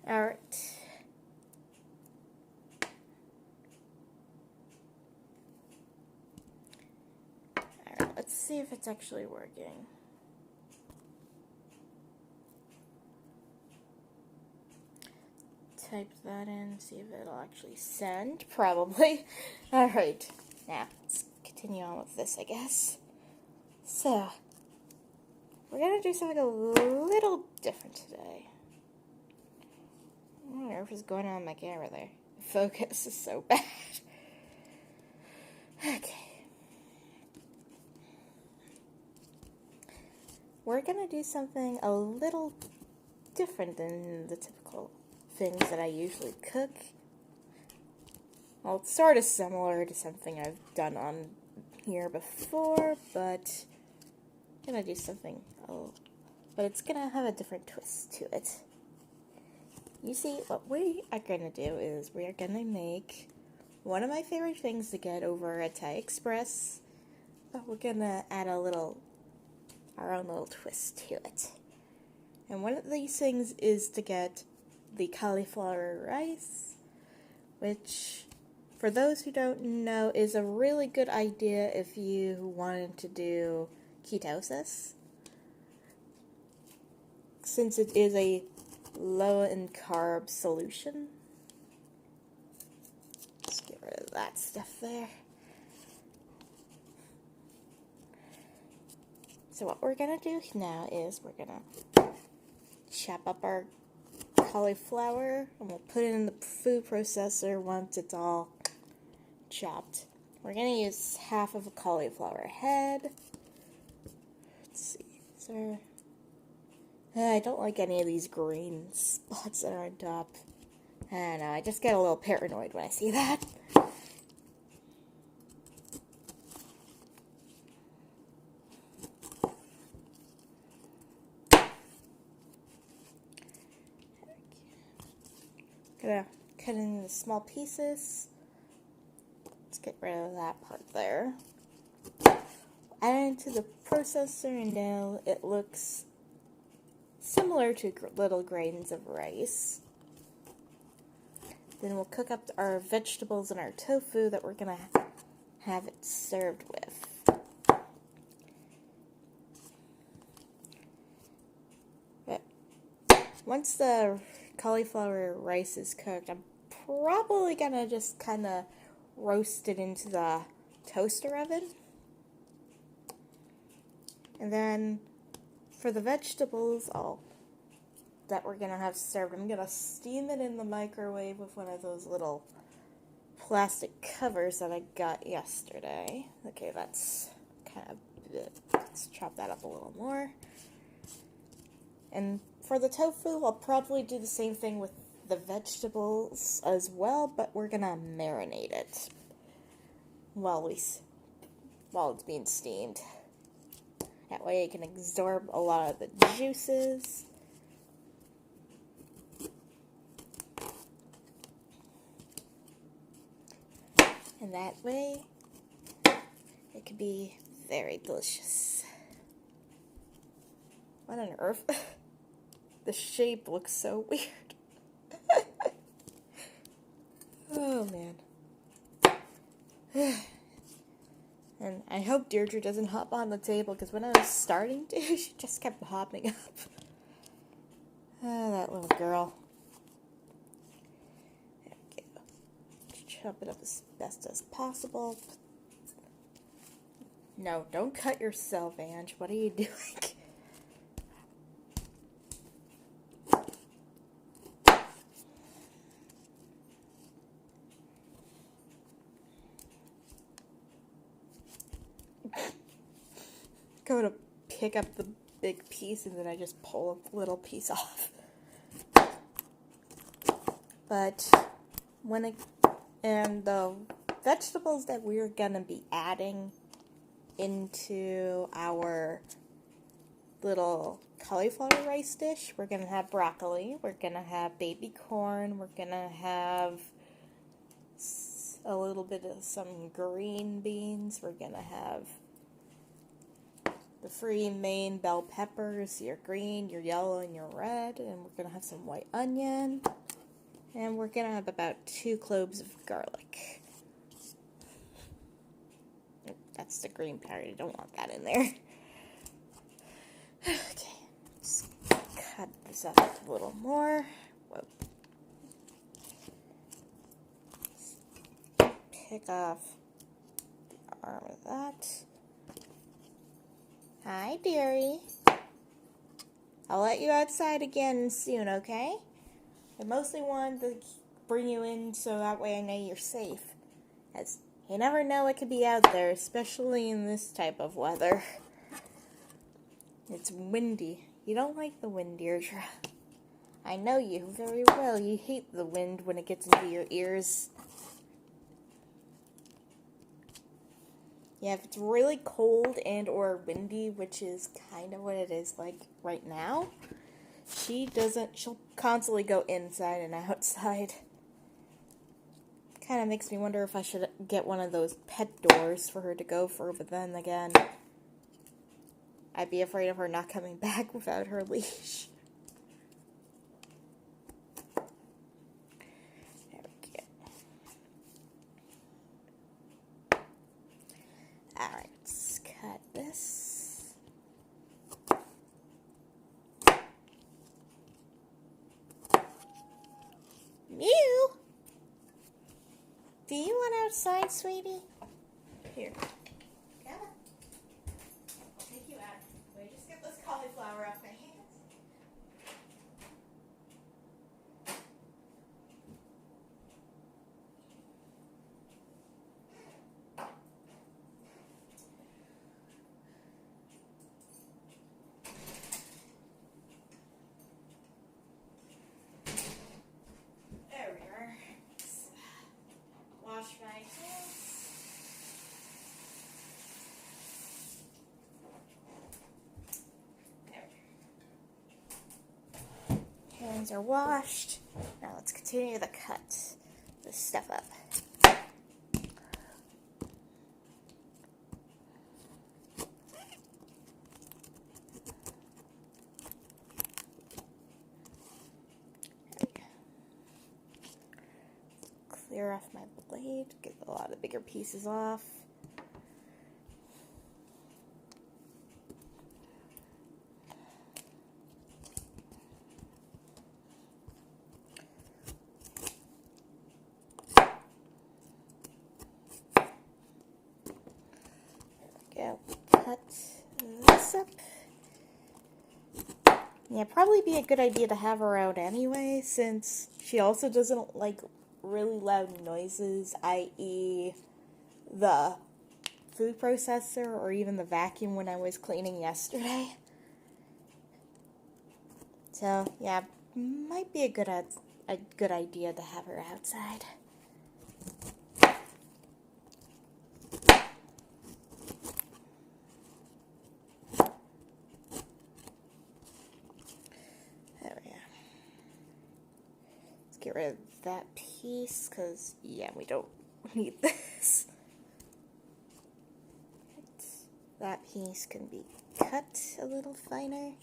Alright. Alright, let's see if it's actually working. Type that in, see if it'll actually send. Probably. Alright, now let's continue on with this, I guess. So, we're gonna do something a little different today. I don't know what's going on with my camera there. The focus is so bad. Okay. We're gonna do something a little different than the typical things that I usually cook. Well, it's sort of similar to something I've done on here before, but I'm gonna do something, but it's gonna have a different twist to it. You see, what we are gonna do is we are gonna make one of my favorite things to get over at Thai Express, but we're gonna add our own little twist to it. And one of these things is to get the cauliflower rice, which, for those who don't know, is a really good idea if you wanted to do ketosis, since it is a low in carb solution. Let's get rid of that stuff there. So what we're gonna do now is we're gonna chop up our cauliflower, and we'll put it in the food processor once it's all chopped. We're going to use half of a cauliflower head. Let's see. I don't like any of these green spots that are on top. I don't know, I just get a little paranoid when I see that. Gonna cut it into small pieces. Let's get rid of that part there. Add it into the processor, and now it looks similar to little grains of rice. Then we'll cook up our vegetables and our tofu that we're gonna have it served with. But once the cauliflower rice is cooked, I'm probably gonna just kind of roast it into the toaster oven. And then for the vegetables that we're gonna have served, I'm gonna steam it in the microwave with one of those little plastic covers that I got yesterday. Okay, that's kind of good. Let's chop that up a little more. And for the tofu, I'll probably do the same thing with the vegetables as well, but we're gonna marinate it while it's being steamed. That way it can absorb a lot of the juices. And that way it could be very delicious. What on earth? The shape looks so weird. Oh, man. And I hope Deirdre doesn't hop on the table, because when I was starting to, she just kept hopping up. Oh, that little girl. There we go. Chop it up as best as possible. No, don't cut yourself, Ange. What are you doing? Go to pick up the big piece, and then I just pull a little piece off. But and the vegetables that we're gonna be adding into our little cauliflower rice dish, we're gonna have broccoli, we're gonna have baby corn, we're gonna have a little bit of some green beans, we're gonna have the three main bell peppers, your green, your yellow, and your red. And we're going to have some white onion. And we're going to have about 2 cloves of garlic. That's the green part. I don't want that in there. Okay, just cut this up a little more. Whoa. Pick off the arm of that. Hi, dearie. I'll let you outside again soon, okay? I mostly wanted to bring you in so that way I know you're safe. As you never know what could be out there, especially in this type of weather. It's windy. You don't like the wind, Deirdre. I know you very well. You hate the wind when it gets into your ears. Yeah, if it's really cold and or windy, which is kind of what it is like right now, she'll constantly go inside and outside. Kind of makes me wonder if I should get one of those pet doors for her to go for, but then again, I'd be afraid of her not coming back without her leash. There we go. Alright, let's cut this. Mew! Do you want outside, sweetie? Here. Come on. I'll take you out. Wait, just get this cauliflower off my hands. There we are. Wash my hands. Hands are washed. Now let's continue to cut this stuff up. Clear off my blade, get a lot of the bigger pieces off. There we go. Cut this up. Yeah, probably be a good idea to have her out anyway, since she also doesn't like really loud noises, i.e. the food processor or even the vacuum when I was cleaning yesterday. So, yeah, might be a good idea to have her outside. There we go. Let's get rid of that piece, because, yeah, we don't need this. That piece can be cut a little finer.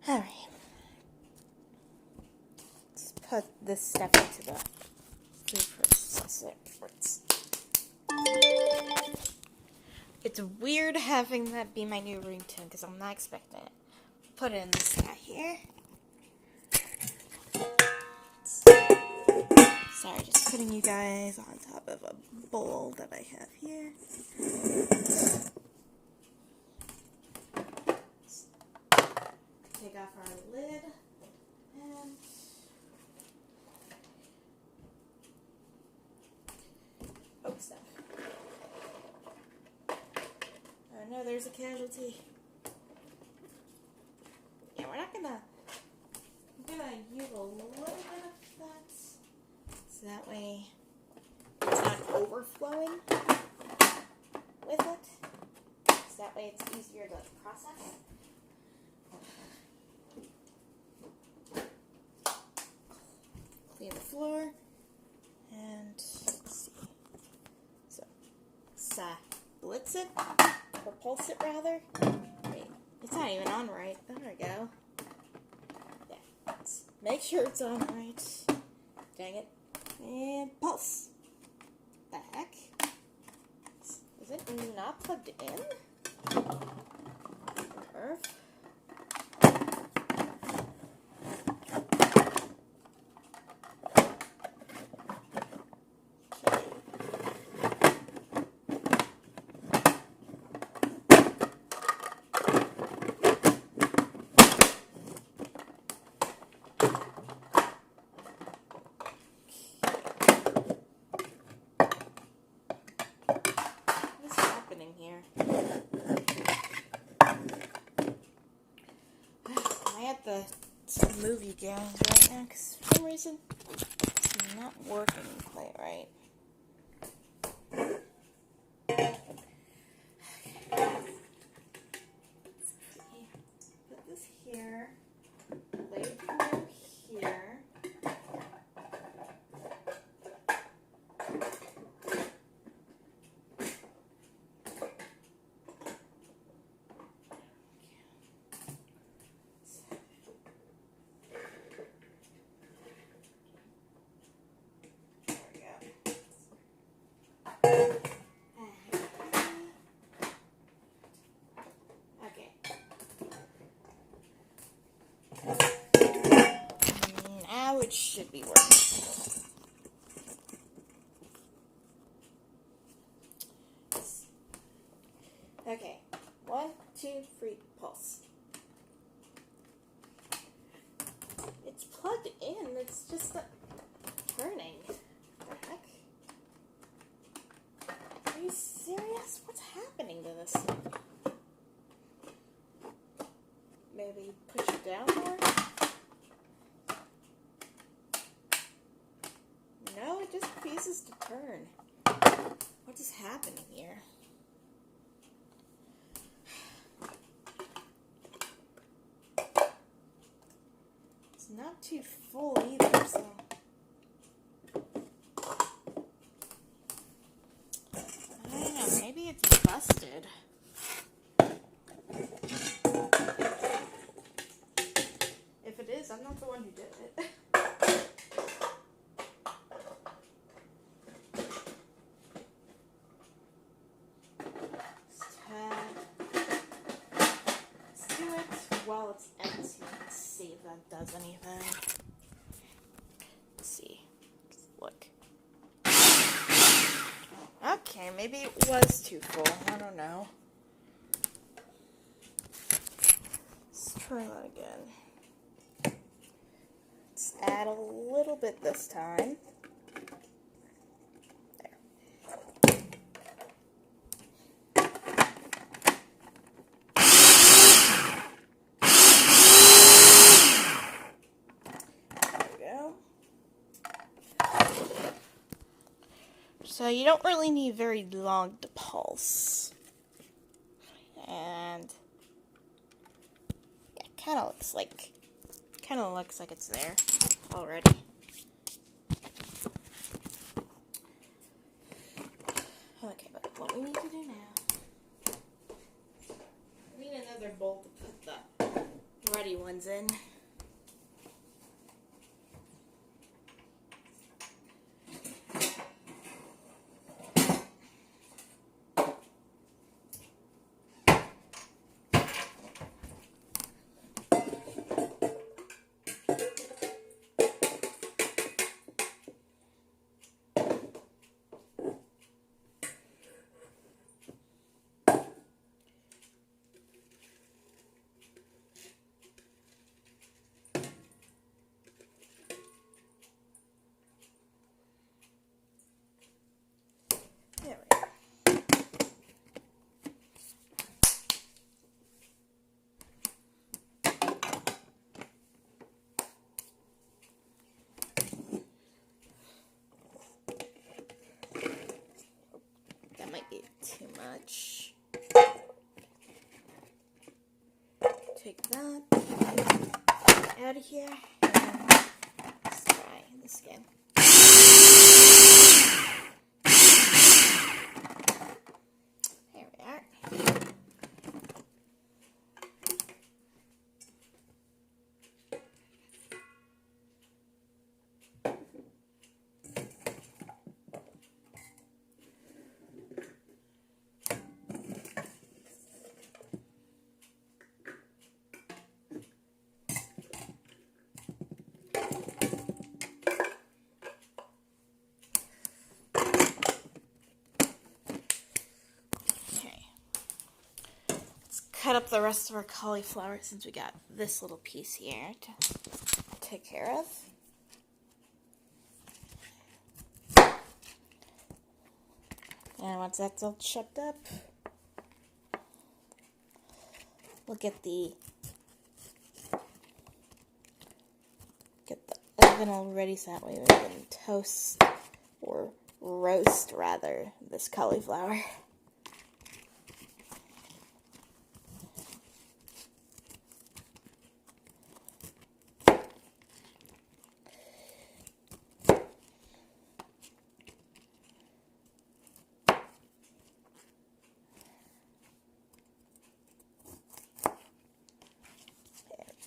Alright. Let's put this stuff into the food processor. It's weird having that be my new ringtone, because I'm not expecting it. Put it in this guy here. Sorry, just putting you guys on top of a bowl that I have here. Take off our lid and oops, no. Oh no, there's a casualty. Yeah, we're not gonna. I'm gonna use a little bit of that. So that way it's not overflowing with it. So that way it's easier to process. Clean the floor. And let's see. So, pulse it rather. Wait, it's not even on right. There we go. Yeah, let's make sure it's on right. Dang it. And pulse. The heck? Is it not plugged in? Earth? Here. I have the movie games right now because for some reason it's not working quite right. Put this here. Lay it through here. Now it should be working. Okay, 1, 2, 3, pulse. It's plugged in, it's just turning. What the heck? Are you serious? What's happening to this? Maybe push it down more? No, it just refuses to turn. What is happening here? It's not too full either, so... I don't know, maybe it's busted. If it is, I'm not the one who did it. Let's do it while it's empty. Let's see if that does anything. Let's see. Look. Okay, maybe it was too full. I don't know. Let's try that again. Let's add a little bit this time. So you don't really need very long to pulse. And yeah, kind of looks like it's there already. Okay, but what we need to do now, we need another bowl to put the ready ones in. There we go. That might be too much. Take that out of here. And let's try this again. There we are. cut up the rest of our cauliflower since we got this little piece here to take care of. And once that's all chopped up, we'll get the oven all ready so that way we can toast, or roast rather, this cauliflower.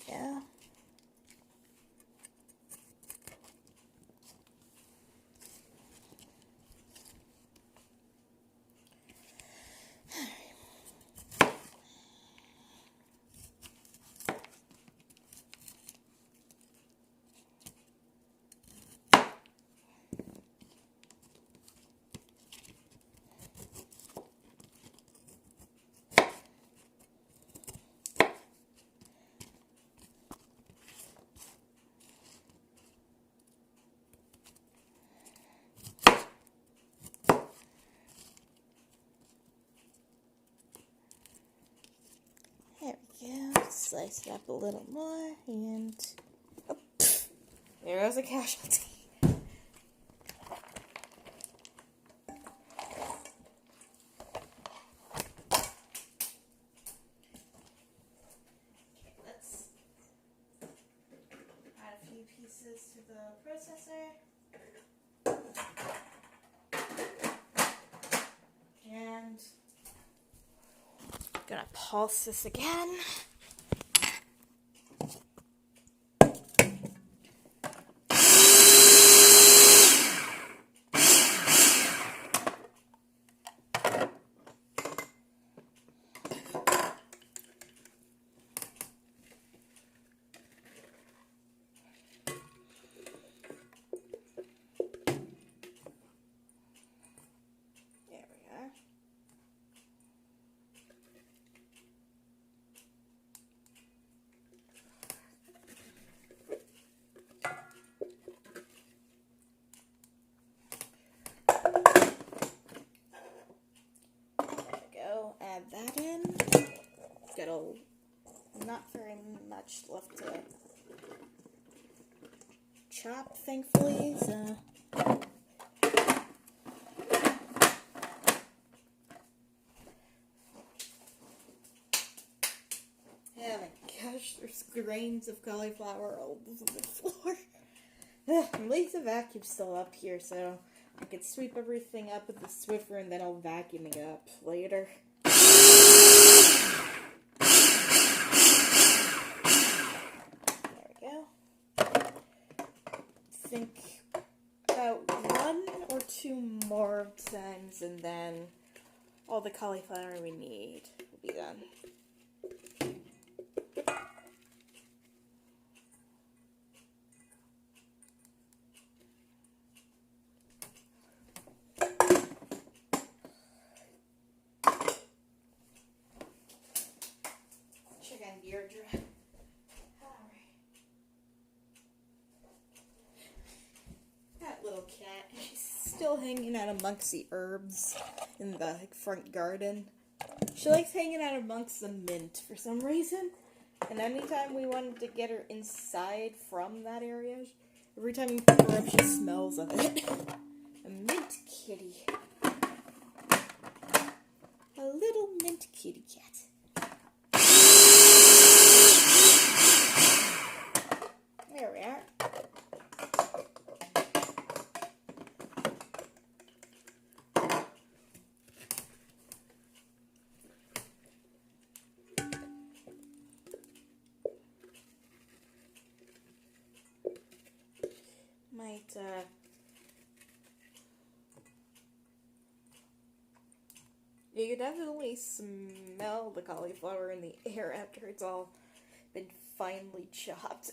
Yeah. There we go. Slice it up a little more, and oh, there goes a casualty. Let's add a few pieces to the processor. And gonna pulse this again. Add that in. Got not very much left to chop, thankfully, so. Oh my gosh, there's grains of cauliflower all over the floor. At least the vacuum's still up here, so I could sweep everything up with the Swiffer and then I'll vacuum it up later. There we go. I think about 1 or 2 more times and then all the cauliflower we need will be done. Deirdre. Alright. That little cat, she's still hanging out amongst the herbs in the front garden. She likes hanging out amongst the mint for some reason. And anytime we wanted to get her inside from that area, every time you pick her up, she smells of it. A mint kitty. A little mint kitty cat. There we are. You can definitely smell the cauliflower in the air after it's all been finely chopped.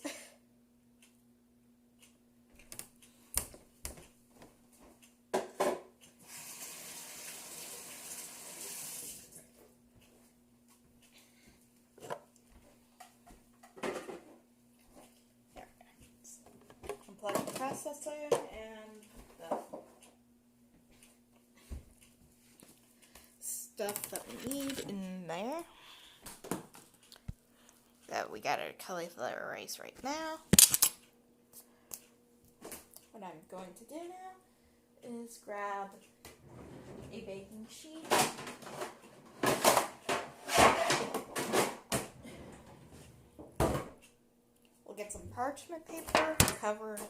stuff that we need in there. That we got our cauliflower rice right now. What I'm going to do now is grab a baking sheet. We'll get some parchment paper, cover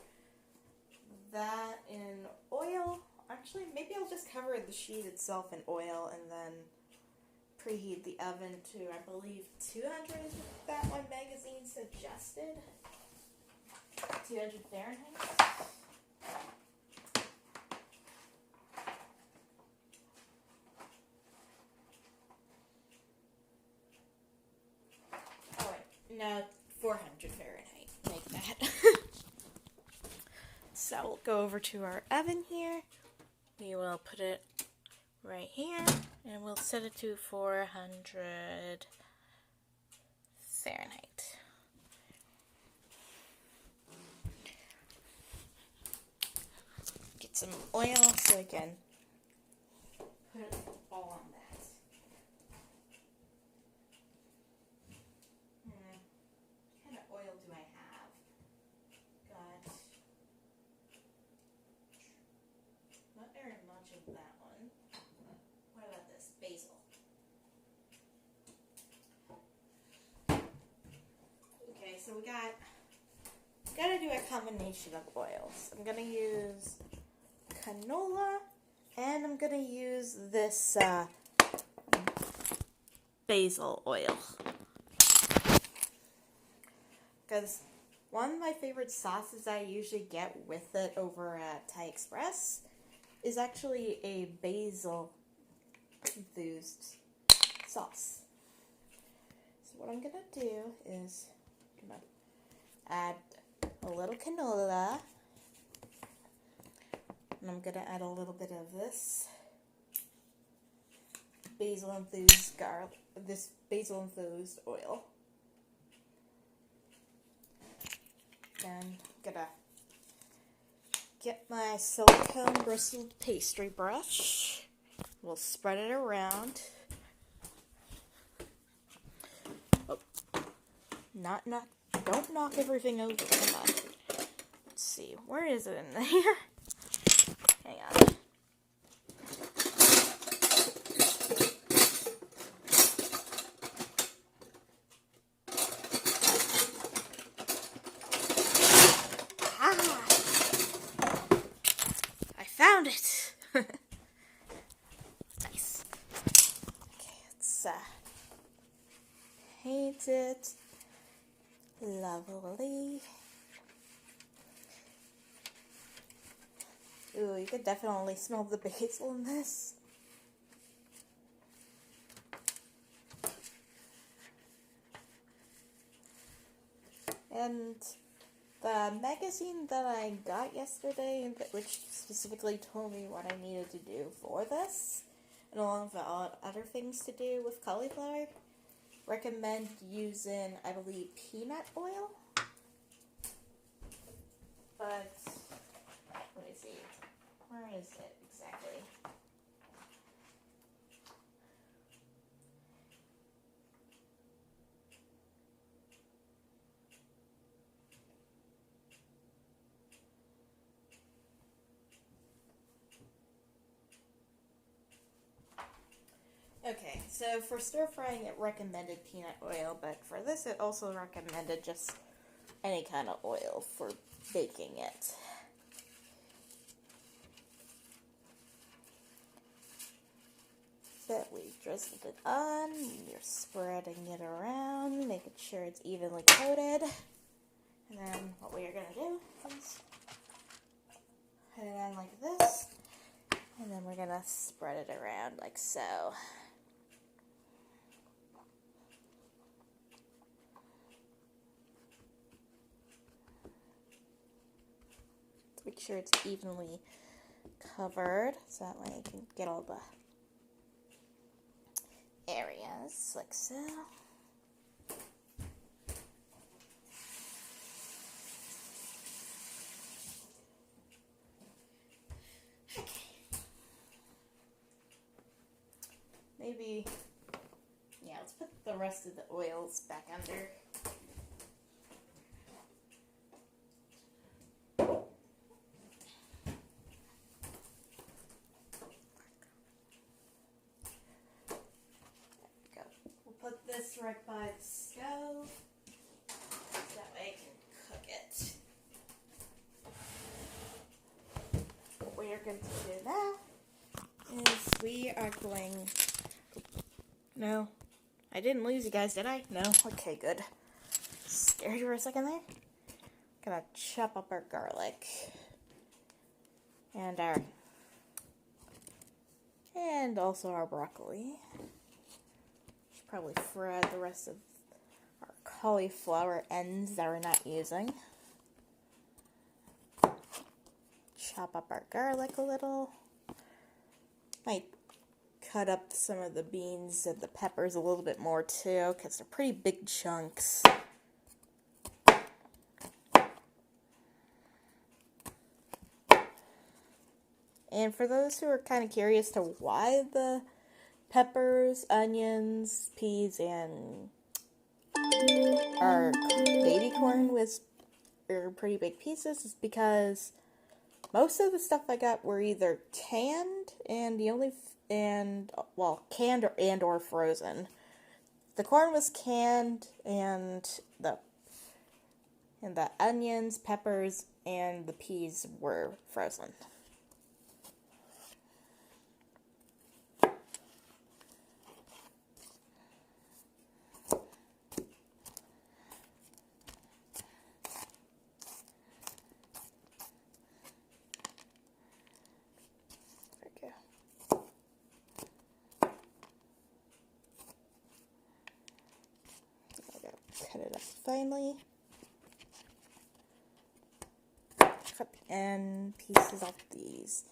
that in oil. Actually, maybe I'll just cover the sheet itself in oil and then preheat the oven to, I believe, 200 is what that one magazine suggested. 200 Fahrenheit. Oh wait, no, 400 Fahrenheit. Make that. So we'll go over to our oven here. We will put it right here, and we'll set it to 400 Fahrenheit. Get some oil so I can put it all on that. What kind of oil do I have? Got not very much of that one. What about this? Basil. Okay, so we gotta do a combination of oils. I'm gonna use canola, and I'm gonna use this basil oil. Because one of my favorite sauces I usually get with it over at Thai Express is actually a basil infused sauce. So what I'm gonna do is add a little canola, and I'm gonna add a little bit of this basil infused garlic, this basil infused oil. And I'm gonna get my silicone bristled pastry brush. We'll spread it around. Oh, don't knock everything over. Come on. Let's see, where is it in there? Hang on. Found it! Nice. Okay, let's paint it lovely. Ooh, you could definitely smell the basil in this. And the magazine that I got yesterday, which specifically told me what I needed to do for this, and along with other things to do with cauliflower, recommend using, I believe, peanut oil. But, let me see, where is it exactly? Okay, so for stir frying it recommended peanut oil, but for this it also recommended just any kind of oil for baking it. So we drizzled it on, you're spreading it around, making sure it's evenly coated. And then what we are going to do is put it on like this, and then we're going to spread it around like so. Make sure it's evenly covered, so that way you can get all the areas, like so. Okay. maybe, yeah, let's put the rest of the oils back under. We'll put this right by the stove, so that way I can cook it. What we are going to do now is we are going... No, I didn't lose you guys, did I? No? Okay, good. Scared you for a second there? Gonna chop up our garlic. And also our broccoli. Should probably fry the rest of our cauliflower ends that we're not using. Chop up our garlic a little. Might cut up some of the beans and the peppers a little bit more too, because they're pretty big chunks. And for those who are kind of curious to why the peppers, onions, peas, and our baby corn are pretty big pieces, is because most of the stuff I got were either canned and canned or frozen. The corn was canned, and the onions, peppers, and the peas were frozen. Cut it up finely. Cut the end pieces off these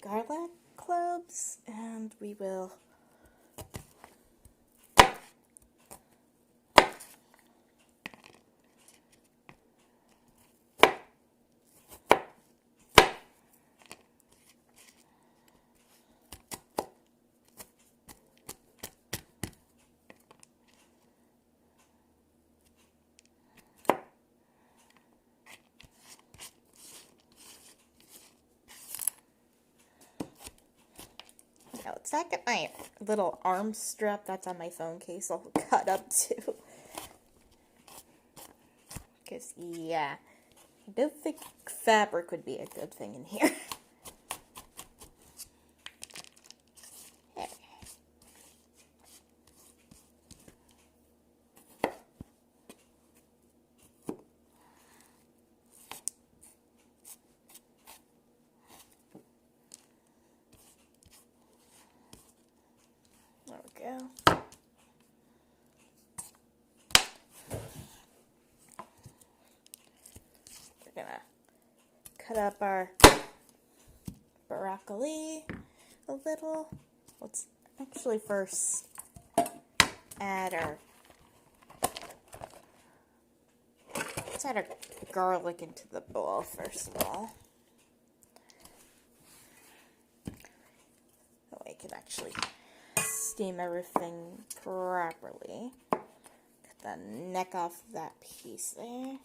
garlic cloves, and we will let's not get my little arm strap that's on my phone case all cut up too. Because, yeah, I don't think fabric would be a good thing in here. There we go. We're gonna cut up our broccoli a little. Let's actually first add our garlic into the bowl first of all. That way I can actually steam everything properly. Cut the neck off that piece there.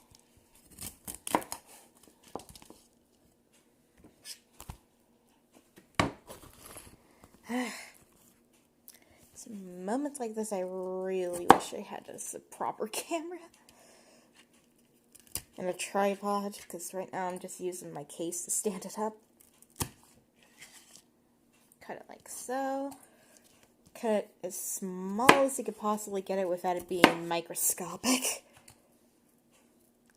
It's moments like this I really wish I had a proper camera and a tripod, because right now I'm just using my case to stand it up. Cut it like so. Cut it as small as you could possibly get it without it being microscopic.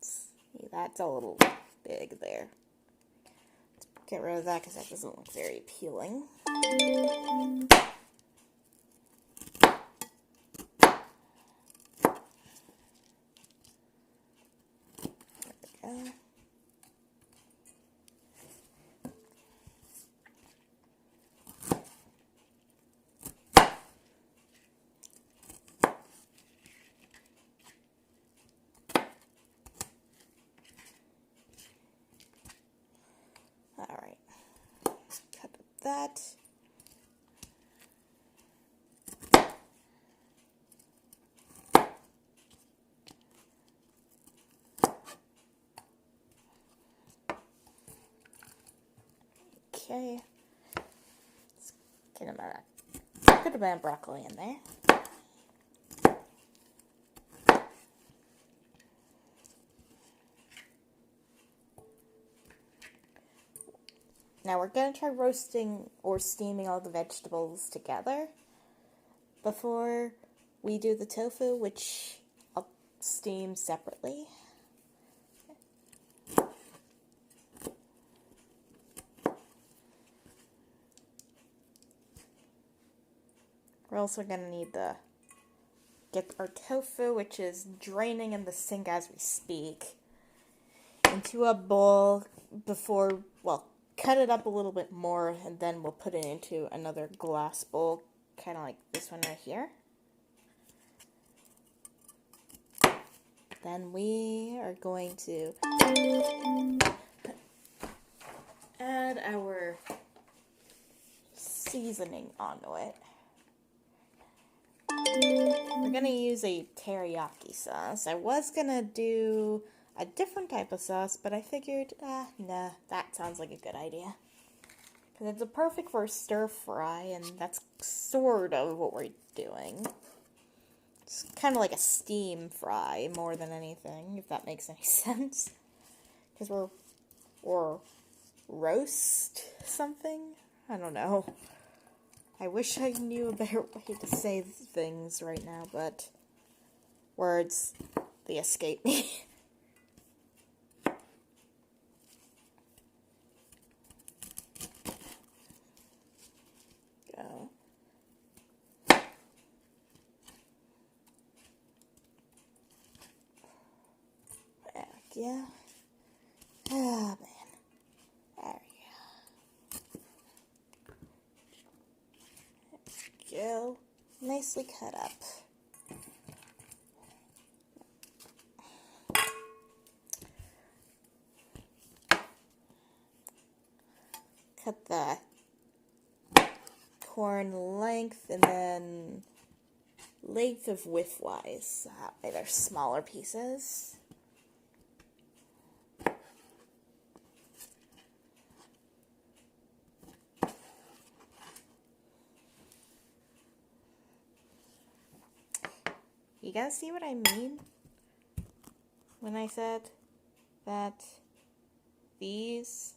See, that's a little big there. Let's get rid of that because that doesn't look very appealing. There we go. Alright, cut up that. Okay. Let's get him out. Could have been broccoli in there. Now we're going to try roasting or steaming all the vegetables together before we do the tofu, which I'll steam separately. We're also going to need to get our tofu, which is draining in the sink as we speak, into a bowl before, well, cut it up a little bit more, and then we'll put it into another glass bowl, kind of like this one right here. Then we are going to add our seasoning onto it. We're going to use a teriyaki sauce. I was going to do a different type of sauce, but I figured, nah, that sounds like a good idea. Because it's a perfect for a stir fry, and that's sort of what we're doing. It's kind of like a steam fry more than anything, if that makes any sense. Because or roast something? I don't know. I wish I knew a better way to say things right now, but words, they escape me. Go. Heck yeah. Oh, man. There we go. Nicely cut up. Cut the corn length and then length of width-wise. They're smaller pieces. You guys see what I mean when I said that these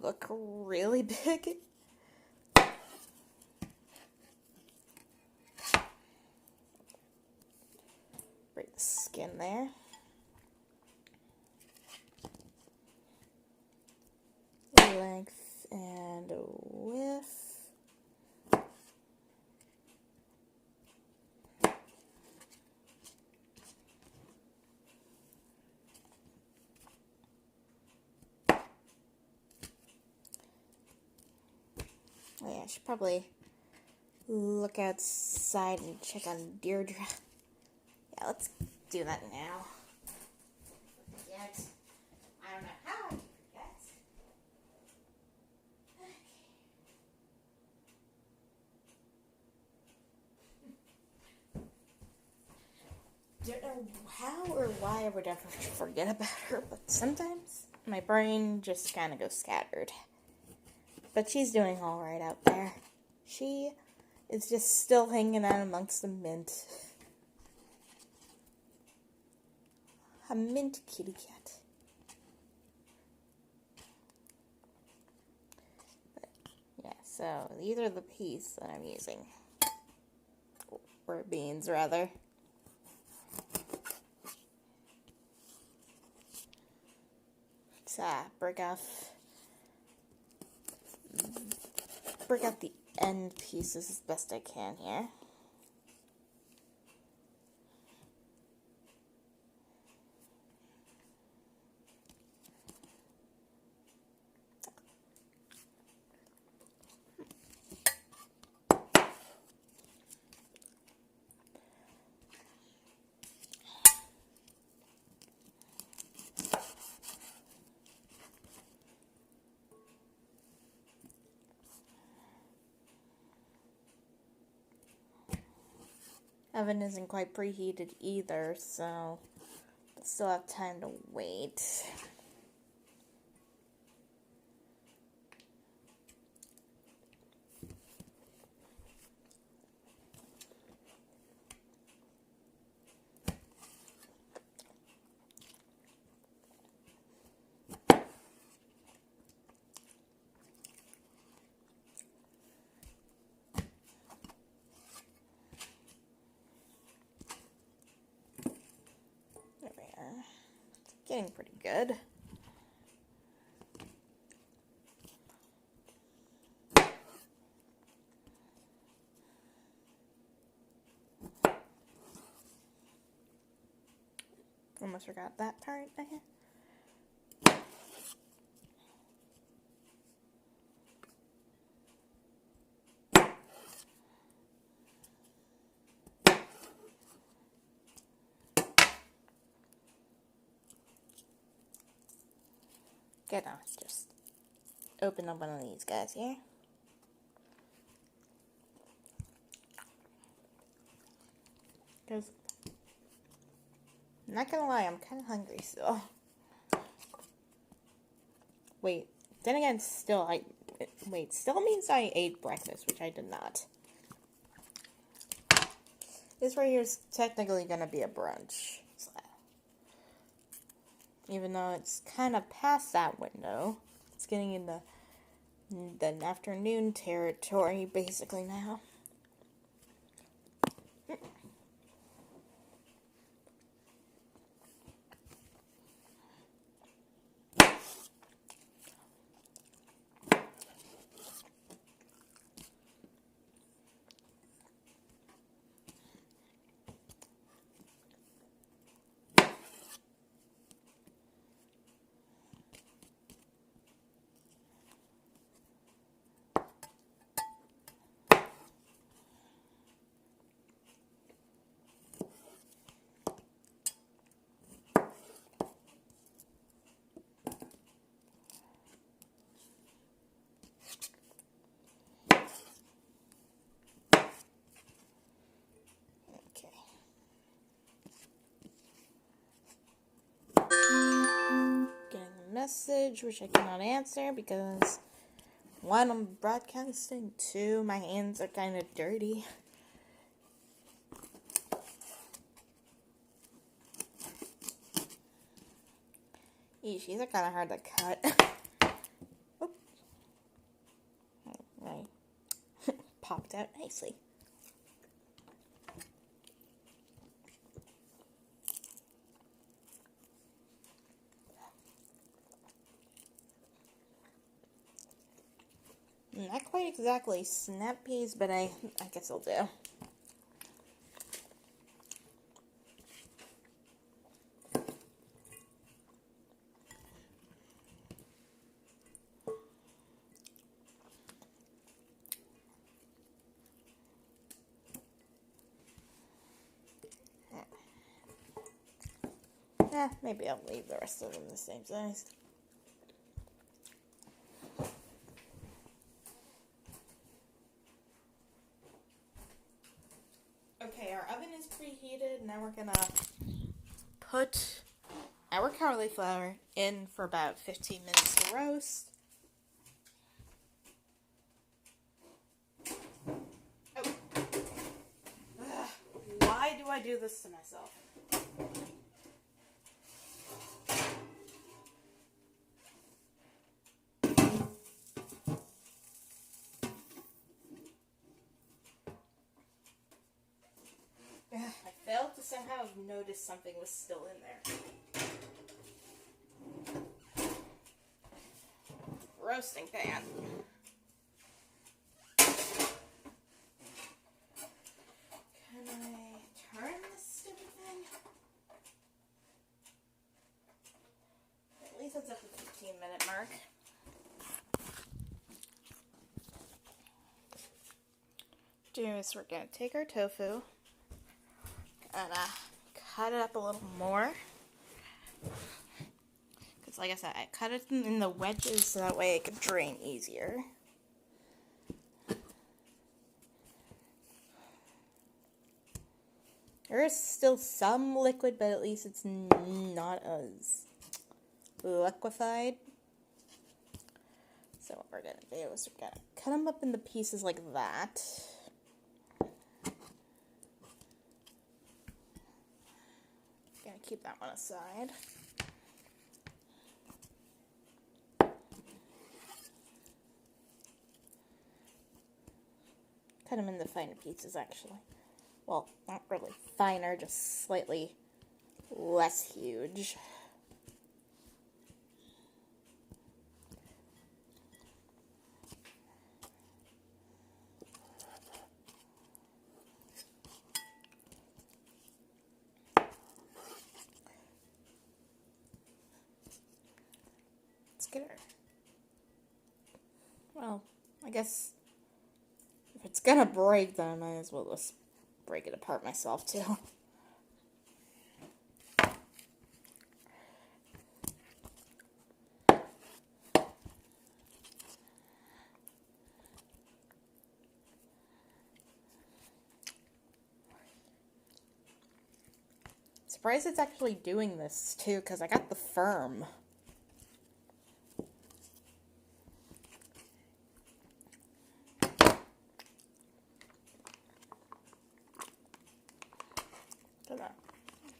look really big? Break the skin there. Length and width. Oh yeah, I should probably look outside and check on Deirdre. Yeah, let's do that now. Forget. I don't know how I can forget. Okay. Don't know how or why I would ever forget about her, but sometimes my brain just kind of goes scattered. But she's doing alright out there. She is just still hanging out amongst the mint. A mint kitty cat. But, yeah, so these are the peas that I'm using. Or beans, rather. Let's break out the end pieces as best I can here. Oven isn't quite preheated either, so I still have time to wait. It's getting pretty good. Almost forgot that part. Good, now let's just open up one of these guys here. Because, I'm not gonna lie, I'm kind of hungry still. Wait, then again, still means I ate breakfast, which I did not. This right here is technically gonna be a brunch. So, even though it's kind of past that window, it's getting in the afternoon territory basically now. Message, which I cannot answer because, one, I'm broadcasting, two, my hands are kind of dirty. Eesh, these are kind of hard to cut. Oop. Right. Popped out nicely. Not quite exactly snap peas, but I guess I'll do. Maybe I'll leave the rest of them the same size. Okay, our oven is preheated. Now we're gonna put our cauliflower in for about 15 minutes to roast. Oh. Ugh. Why do I do this to myself? I failed to somehow notice something was still in there. Roasting pan. Can I turn this stupid thing? At least it's at the 15-minute mark. Is we're gonna take our tofu and cut it up a little more, because like I said, I cut it in the wedges so that way it can drain easier. There is still some liquid, but at least it's not as liquefied. So what we're gonna do is we're gonna cut them up into pieces like that. Gonna keep that one aside. Cut them into finer pieces, actually. Well, not really finer, just slightly less huge. Let's get her. Well, I guess if it's gonna break, then I might as well just break it apart myself too. Surprised it's actually doing this too, because I got the firm. Gonna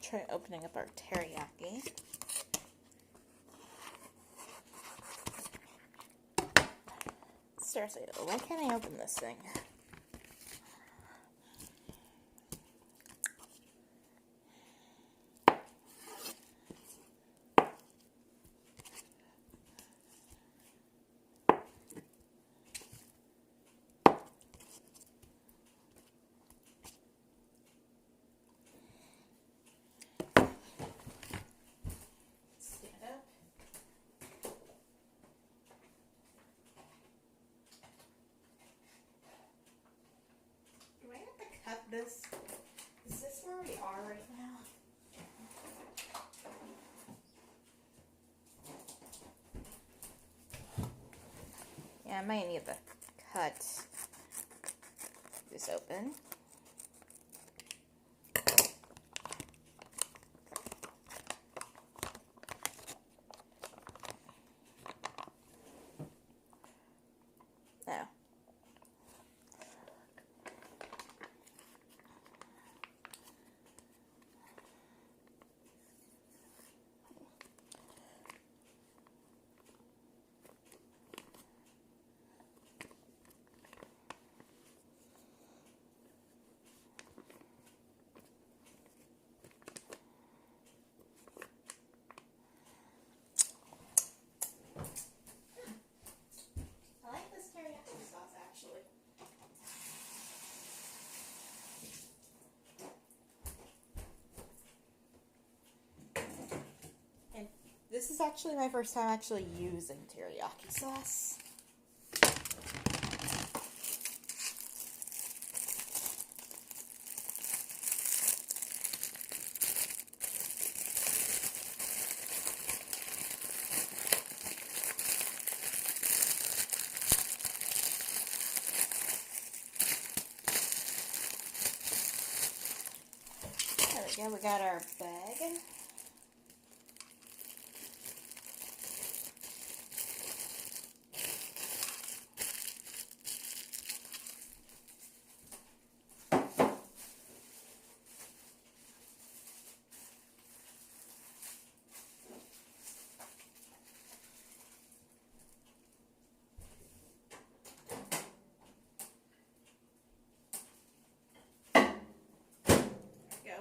try opening up our teriyaki. Seriously, why can't I open this thing? This is this where we are right now? Yeah, I might need to cut this open. No. This is actually my first time actually using teriyaki sauce. There we go, we got our bag.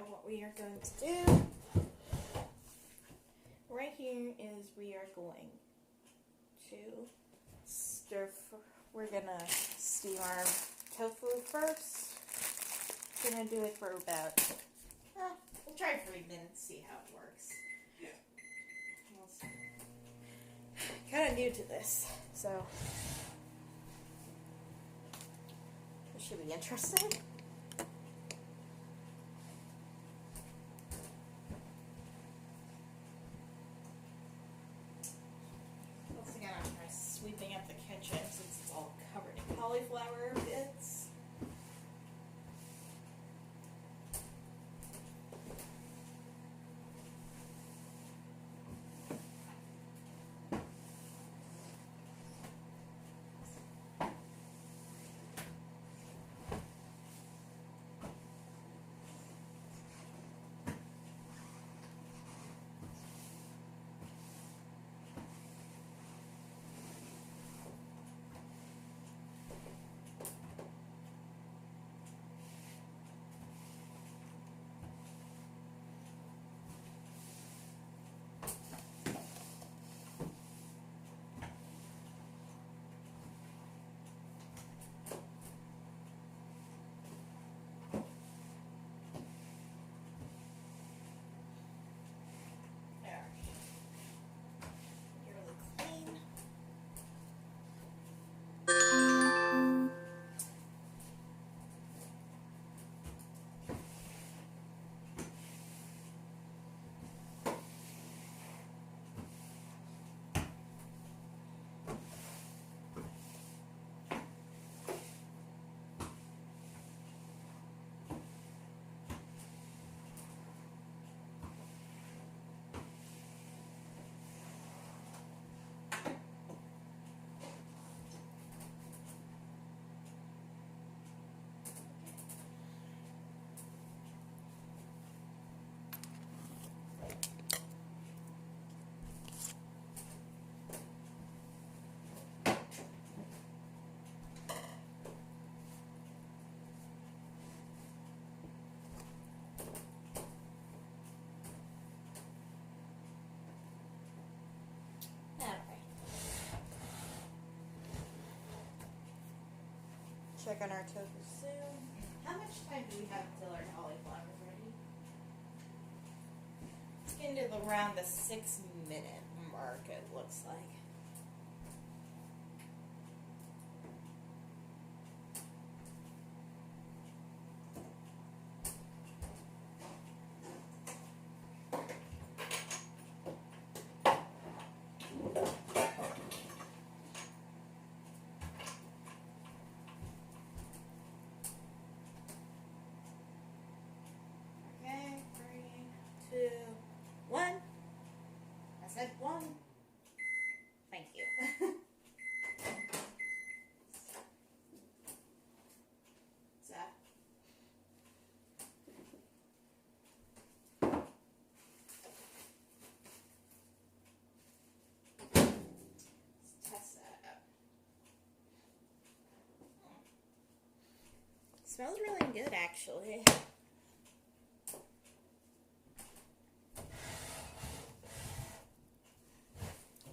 What we are going to do right here is we are going to we're gonna steam our tofu first. We're gonna do it for about we'll try 3 minutes, see how it works. Kind of new to this, so it should be interesting. Sweeping up the kitchen since it's all covered in cauliflower bits. check on our tofu soon. How much time do we have till our cauliflower is ready? It's getting to around the 6-minute mark, it looks like. Okay, 3, 2, 1. I said 1. Thank you. So. Let's test that out. Smells really good, actually.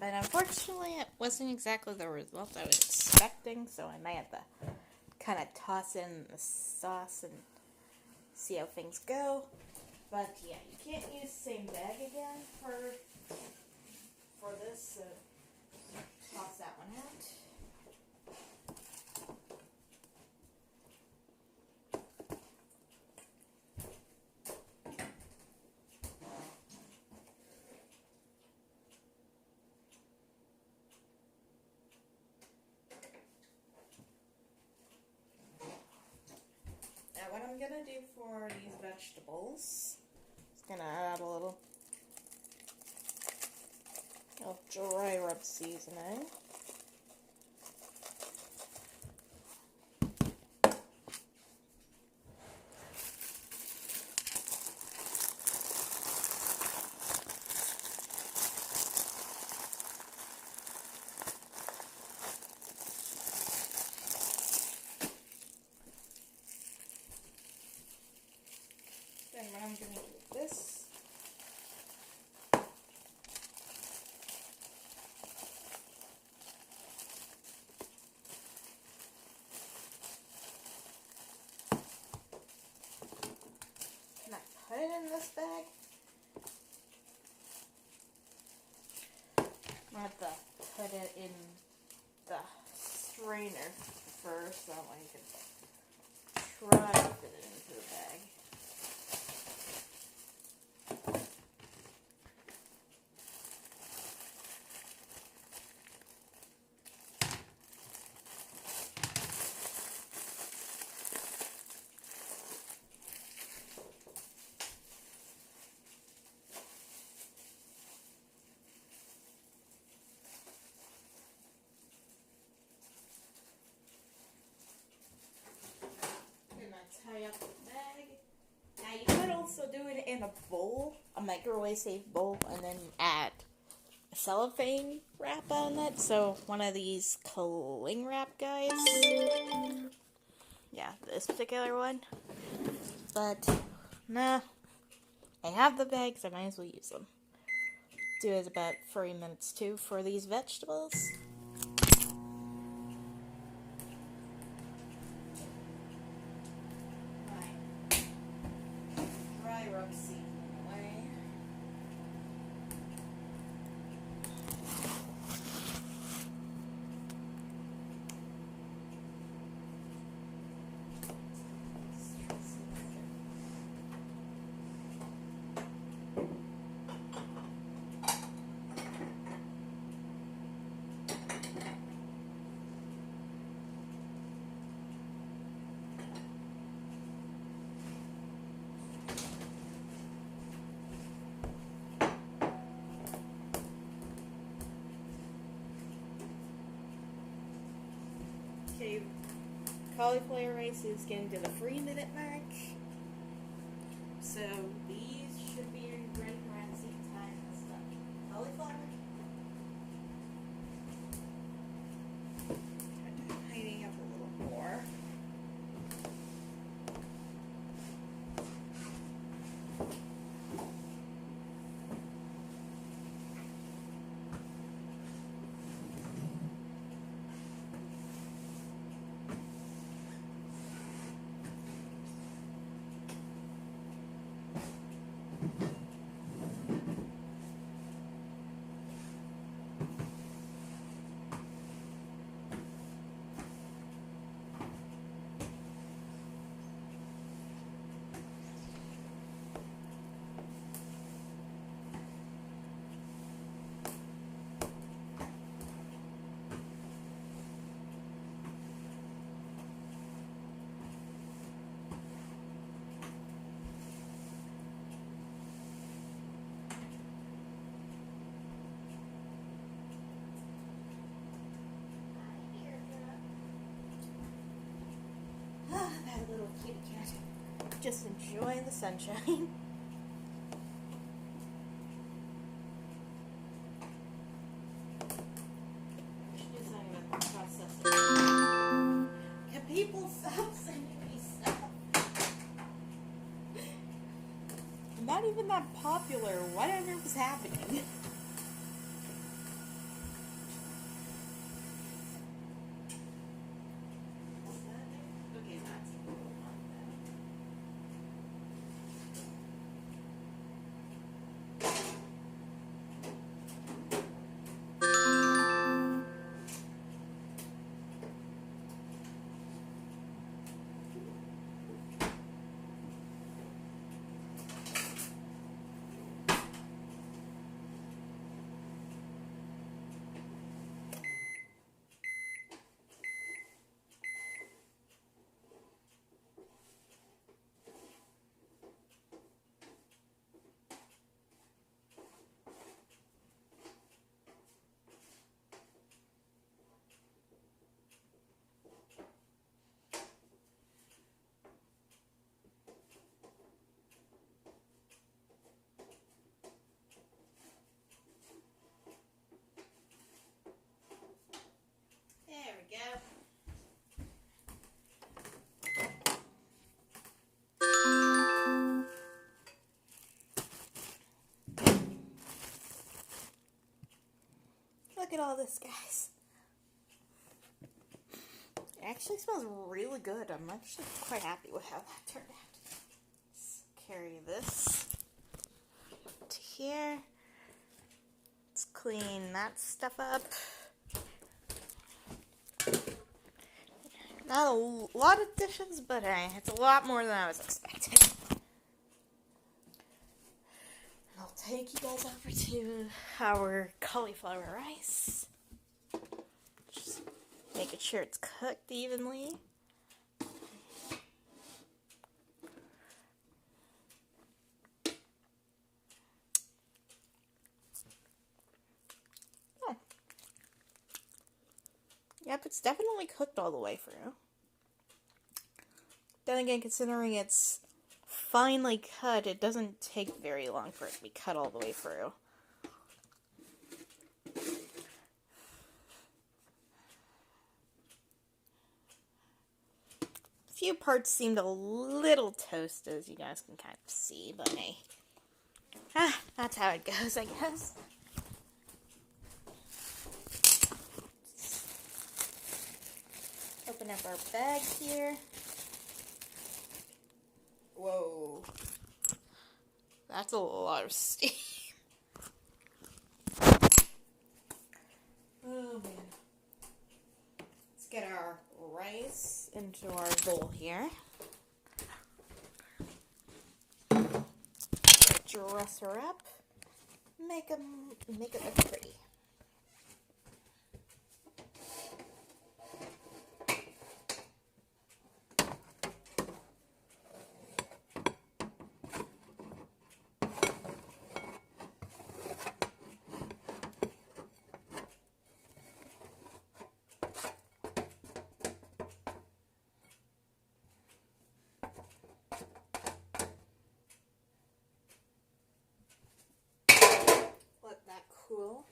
But unfortunately, it wasn't exactly the result I was expecting, so I may have to kind of toss in the sauce and see how things go. But yeah, you can't use the same bag again for this, so toss that one out. Now what I'm gonna do for these vegetables is gonna add a little dry rub seasoning. Then what I'm gonna do with this, can I put it in this bag? I'm gonna have to put it in the strainer first, so I can try to fit it into the bag. Tie up the bag. Now you could also do it in a bowl, a microwave safe bowl, and then add a cellophane wrap on it. So one of these cling wrap guys. Yeah, this particular one. But nah, I have the bags, I might as well use them. Do it about 3 minutes too for these vegetables. Rub seasoning away. Okay, cauliflower rice is getting to the 3-minute mark. So these should be ready around the same time as the cauliflower. Heating up a little more. can't just enjoy the sunshine. Can people stop sending me stuff? I'm not even that popular. Whatever was happening. Look at all this, guys. It actually smells really good. I'm actually quite happy with how that turned out. Let's carry this to here. Let's clean that stuff up. Not a lot of dishes, but it's a lot more than I was expecting. I'll take you guys over to our cauliflower rice. Just making sure it's cooked evenly. Oh. Yep, it's definitely cooked all the way through. Then again, considering it's finely cut, it doesn't take very long for it to be cut all the way through. A few parts seemed a little toasted, as you guys can kind of see, but hey, that's how it goes, I guess. Open up our bag here. Whoa. That's a lot of steam. Oh man. Let's get our rice into our bowl here. Dress her up. Make it look pretty. Let that cool.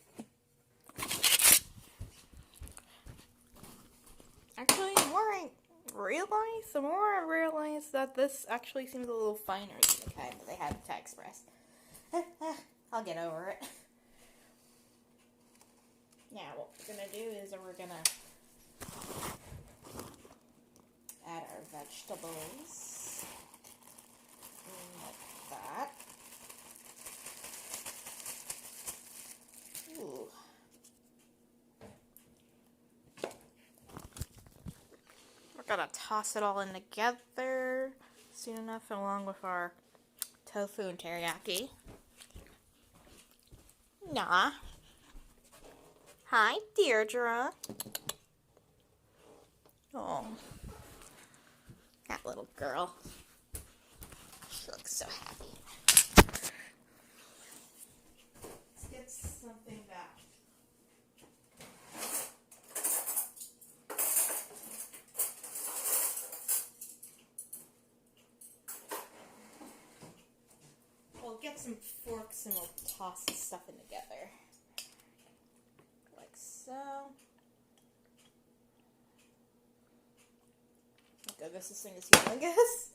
Actually, the more I realize that this actually seems a little finer than the kind that they had at Express. I'll get over it. Now, what we're gonna do is we're gonna add our vegetables. Like that. Ooh. We're gonna toss it all in together soon enough, along with our tofu and teriyaki. Nah. Hi, Deirdre. Oh, that little girl. She looks so happy. Let's get something back. like some forks and we'll toss the stuff in together. Like so. Okay, this thing is here, I guess.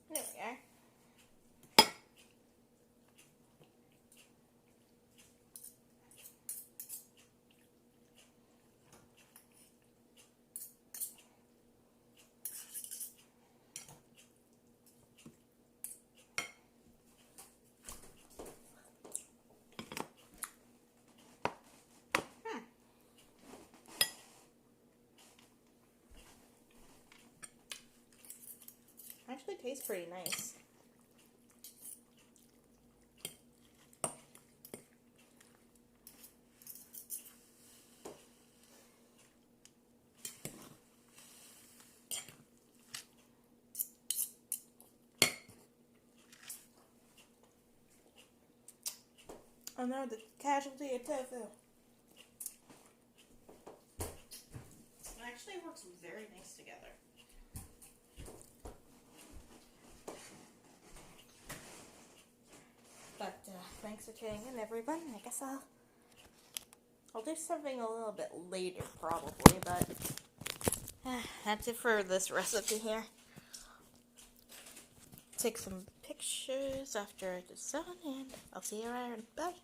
There we are. Actually tastes pretty nice. Oh no, the casualty of tofu. It actually works very nice together. But thanks for tuning in, everyone. I guess I'll do something a little bit later, probably, but that's it for this recipe here. Take some pictures after it's done, and I'll see you around. Bye.